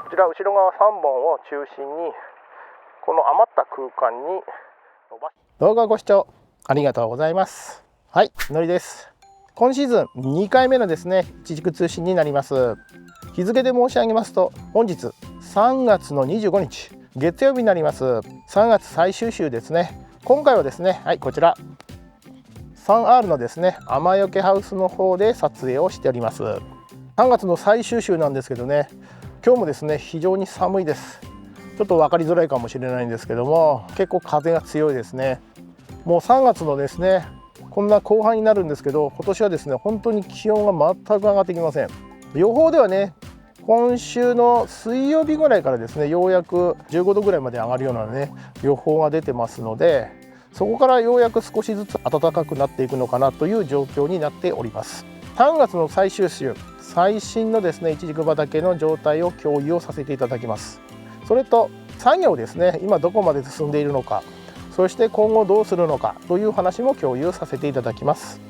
こちら後ろ側3本を中心にこの余った空間に伸ばし、動画ご視聴ありがとうございます。はい、のりです。今シーズン2回目のですねいちじく通信になります。日付で申し上げますと、本日3月の25日月曜日になります。3月最終週ですね。今回はですね、はい、こちら 3R のですね雨よけハウスの方で撮影をしております。3月の最終週なんですけどね、今日もですね非常に寒いです。ちょっと分かりづらいかもしれないんですけども、結構風が強いですね。もう3月のですねこんな後半になるんですけど、今年はですね本当に気温が全く上がってきません。予報ではね、今週の水曜日ぐらいからですねようやく15度ぐらいまで上がるようなね予報が出てますので、そこからようやく少しずつ暖かくなっていくのかなという状況になっております。3月の最終週、最新のですねいちじく畑の状態を共有をさせていただきます。それと作業ですね、今どこまで進んでいるのか、そして今後どうするのかという話も共有させていただきます。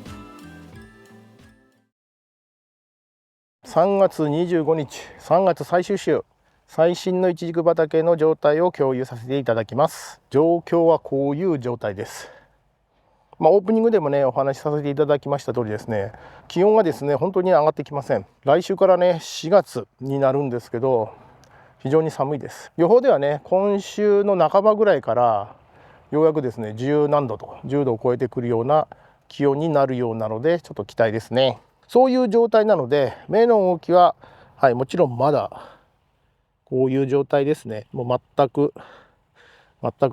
3月25日、3月最終週、最新のいちじく畑の状態を共有させていただきます。状況はこういう状態です。オープニングでもねお話しさせていただきました通りですね、気温がですね本当に上がってきません。来週からね4月になるんですけど、非常に寒いです。予報ではね今週の半ばぐらいからようやくですね10何度と10度を超えてくるような気温になるようなので、ちょっと期待ですね。そういう状態なので、芽の動きは、はい、もちろんまだこういう状態ですね。もう全く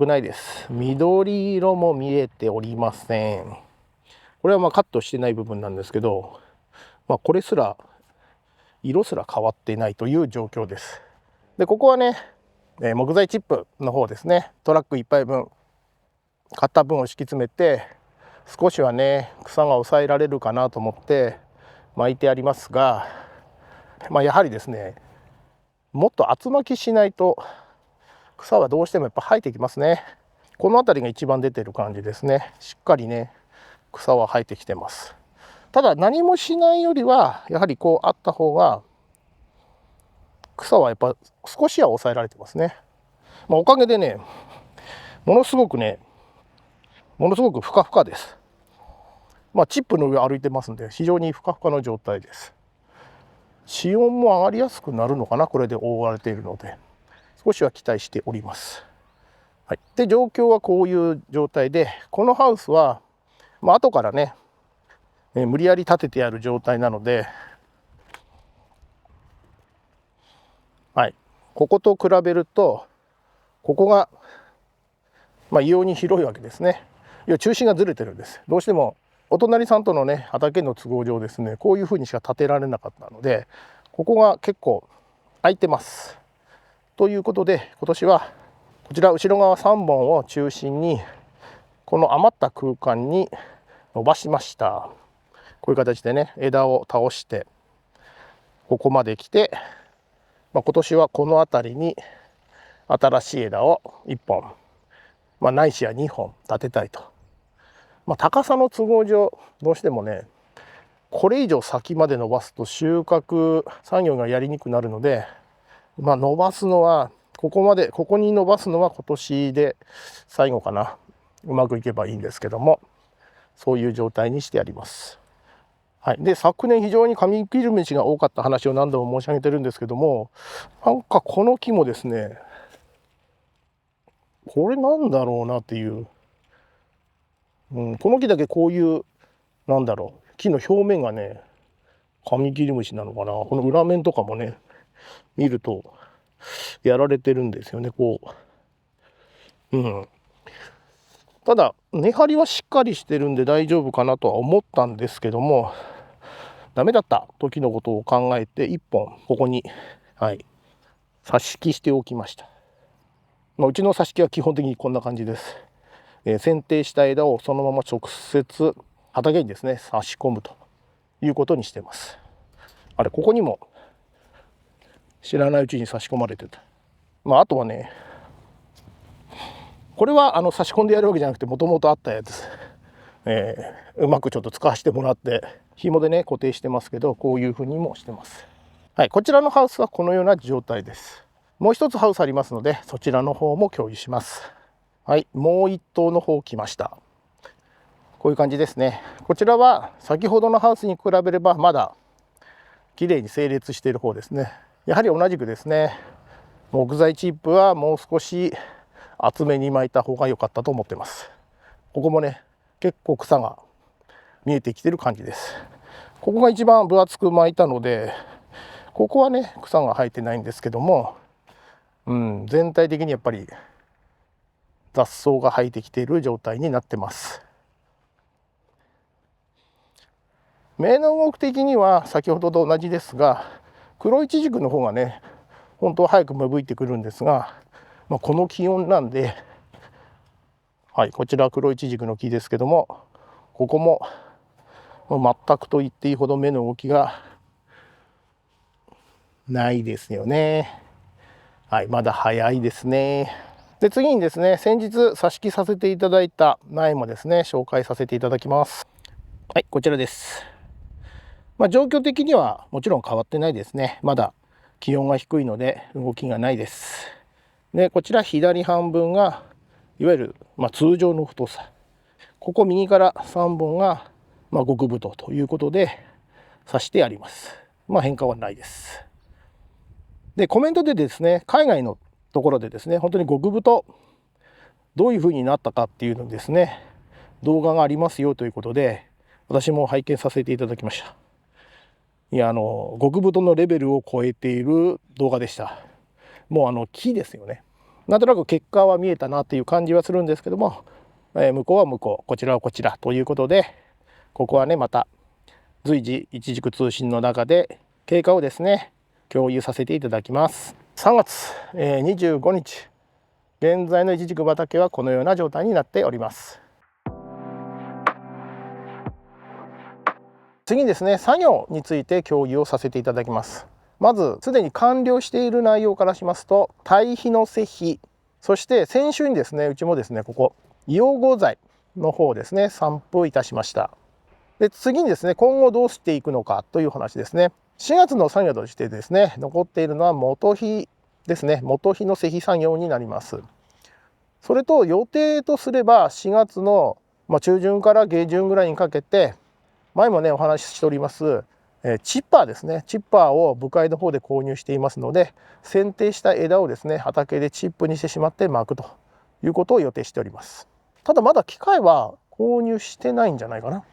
ないです。緑色も見えておりません。これはカットしてない部分なんですけど、これすら色すら変わっていないという状況です。でここはね木材チップの方ですね、トラック1杯分買った分を敷き詰めて、少しはね草が抑えられるかなと思って巻いてありますが、やはりですねもっと厚巻きしないと草はどうしてもやっぱ生えてきますね。この辺りが一番出てる感じですね。しっかりね草は生えてきてます。ただ何もしないよりはやはりこうあった方が草はやっぱ少しは抑えられてますね。おかげでねものすごくふかふかです。チップの上歩いてますんで非常にふかふかの状態です。地温も上がりやすくなるのかな、これで覆われているので少しは期待しております。はい、で状況はこういう状態で、このハウスは、後からね無理やり立ててやる状態なので、はい、ここと比べるとここが異様に広いわけですね。中心がずれてるんです。どうしてもお隣さんとのね畑の都合上ですね、こういうふうにしか建てられなかったので、ここが結構空いてます。ということで今年はこちら後ろ側3本を中心にこの余った空間に伸ばしました。こういう形でね枝を倒してここまで来て、今年はこの辺りに新しい枝を1本、ないしは2本立てたいと。高さの都合上どうしてもねこれ以上先まで伸ばすと収穫作業がやりにくくなるので、伸ばすのはここに伸ばすのは今年で最後かな。うまくいけばいいんですけども、そういう状態にしてあります。はい、で昨年非常にカミキリムシが多かった話を何度も申し上げてるんですけども、この木もですね、これなんだろうなっていう、この木だけこういう木の表面がねカミキリムシなのかな。この裏面とかもね見るとやられてるんですよね。ただ根張りはしっかりしてるんで大丈夫かなとは思ったんですけども、ダメだった時のことを考えて1本ここに、挿し木しておきました。うちの挿し木は基本的にこんな感じです。剪定した枝をそのまま直接畑にですね差し込むということにしています。ここにも知らないうちに差し込まれてた。あとはねこれは差し込んでやるわけじゃなくてもともとあったやつ、うまくちょっと使わせてもらって紐でね固定してますけど、こういうふうにもしてます。こちらのハウスはこのような状態です。もう一つハウスありますので、そちらの方も共有します。はい、もう一頭の方来ました。こういう感じですね。こちらは先ほどのハウスに比べればまだ綺麗に整列している方ですね。やはり同じくですね、木材チップはもう少し厚めに巻いた方が良かったと思ってます。ここもね、結構草が見えてきてる感じです。ここが一番分厚く巻いたので、ここはね草が生えてないんですけども、全体的にやっぱり雑草が生えてきている状態になってます。芽の動き的には先ほどと同じですが、黒いちじくの方がね本当は早く芽吹いてくるんですが、この気温なんで、はい、こちら黒いちじくの木ですけども、ここも全くと言っていいほど芽の動きがないですよね。はい、まだ早いですね。で、次にですね、先日挿し木させていただいた苗もですね紹介させていただきます。はい、こちらです。状況的にはもちろん変わってないですね。まだ気温が低いので動きがないです。で、こちら左半分がいわゆる通常の太さ、ここ右から3本が極太ということで刺してあります。変化はないです。で、コメントでですね、海外のところでですね、本当に極太どういう風になったかっていうのですね、動画がありますよということで私も拝見させていただきました。いや、極太のレベルを超えている動画でした。もう木ですよね。なんとなく結果は見えたなっていう感じはするんですけども、向こうは向こう、こちらはこちらということで、ここはねまた随時一軸通信の中で経過をですね共有させていただきます。3月25日現在の一軸畑はこのような状態になっております。次にですね、作業について共有をさせていただきます。まずすでに完了している内容からしますと、堆肥の施肥、そして先週にですねうちもですねここ溶合剤の方ですね散布いたしました。で、次にですね今後どうしていくのかという話ですね。4月の作業としてですね残っているのは元肥ですね。元肥の施肥作業になります。それと予定とすれば4月の中旬から下旬ぐらいにかけて、前もねお話ししておりますチッパーですね、チッパーを部会の方で購入していますので、剪定した枝をですね畑でチップにしてしまって巻くということを予定しております。ただまだ機械は購入してないんじゃないかな。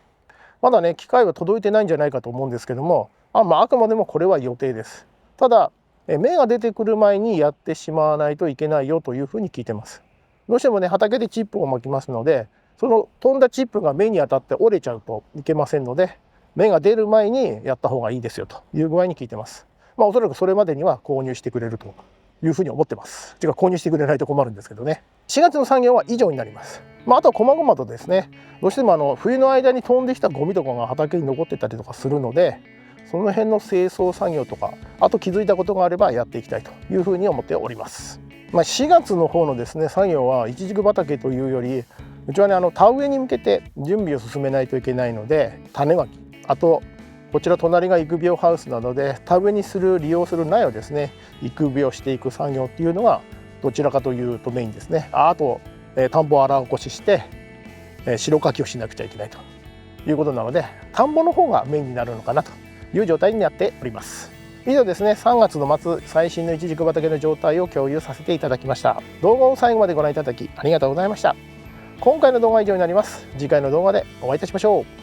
まだね機械は届いてないんじゃないかと思うんですけども、あくまでもこれは予定です。ただ芽が出てくる前にやってしまわないといけないよというふうに聞いてます。どうしてもね畑でチップを巻きますので、その飛んだチップが芽に当たって折れちゃうといけませんので、芽が出る前にやった方がいいですよという具合に聞いてます。おそらくそれまでには購入してくれるというふうに思ってます。てか購入してくれないと困るんですけどね。4月の作業は以上になります。あとは細々とですね、どうしても冬の間に飛んできたゴミとかが畑に残ってたりとかするので、その辺の清掃作業とか、あと気づいたことがあればやっていきたいというふうに思っております。4月の方のですね作業は一軸畑というより、うちはね田植えに向けて準備を進めないといけないので、種まき、あとこちら隣が育苗ハウスなので田植えに利用する苗をですね育苗していく作業っていうのがどちらかというとメインですね。あと田んぼを荒起こしして白かきをしなくちゃいけないということなので、田んぼの方がメインになるのかなという状態になっております。以上ですね、3月の末最新の一軸畑の状態を共有させていただきました。動画を最後までご覧いただきありがとうございました。今回の動画は以上になります。次回の動画でお会いいたしましょう。